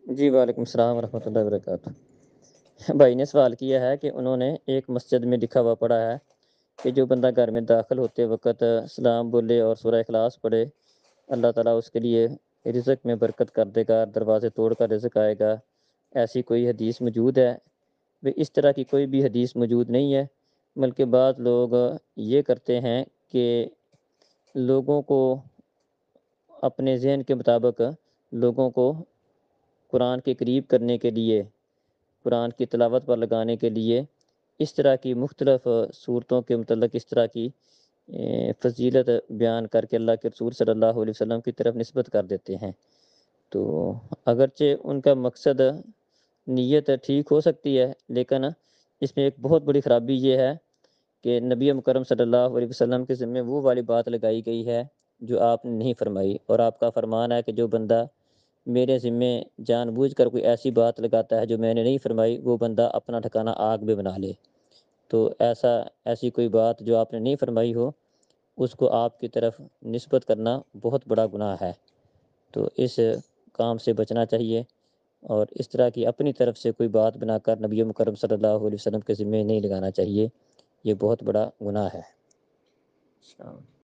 جی وعلیکم السلام ورحمۃ اللہ وبرکاتہ۔ بھائی نے سوال کیا ہے کہ انہوں نے ایک مسجد میں لکھا ہوا پڑھا ہے کہ جو بندہ گھر میں داخل ہوتے وقت سلام بولے اور سورہ اخلاص پڑھے، اللہ تعالیٰ اس کے لیے رزق میں برکت کر دے گا، دروازے توڑ کر رزق آئے گا۔ ایسی کوئی حدیث موجود ہے؟ اس طرح کی کوئی بھی حدیث موجود نہیں ہے، بلکہ بعض لوگ یہ کرتے ہیں کہ لوگوں کو اپنے ذہن کے مطابق لوگوں کو قرآن کے قریب کرنے کے لیے، قرآن کی تلاوت پر لگانے کے لیے اس طرح کی مختلف صورتوں کے متعلق اس طرح کی فضیلت بیان کر کے اللہ کے رسول صلی اللہ علیہ وسلم کی طرف نسبت کر دیتے ہیں۔ تو اگرچہ ان کا مقصد، نیت ٹھیک ہو سکتی ہے، لیکن اس میں ایک بہت بڑی خرابی یہ ہے کہ نبی مکرم صلی اللہ علیہ وسلم کے ذمہ وہ والی بات لگائی گئی ہے جو آپ نے نہیں فرمائی، اور آپ کا فرمان ہے کہ جو بندہ میرے ذمہ جان بوجھ کر کوئی ایسی بات لگاتا ہے جو میں نے نہیں فرمائی، وہ بندہ اپنا ٹھکانہ آگ میں بنا لے۔ تو ایسی کوئی بات جو آپ نے نہیں فرمائی ہو، اس کو آپ کی طرف نسبت کرنا بہت بڑا گناہ ہے۔ تو اس کام سے بچنا چاہیے، اور اس طرح کی اپنی طرف سے کوئی بات بنا کر نبی مکرم صلی اللہ علیہ وسلم کے ذمہ نہیں لگانا چاہیے، یہ بہت بڑا گناہ ہے۔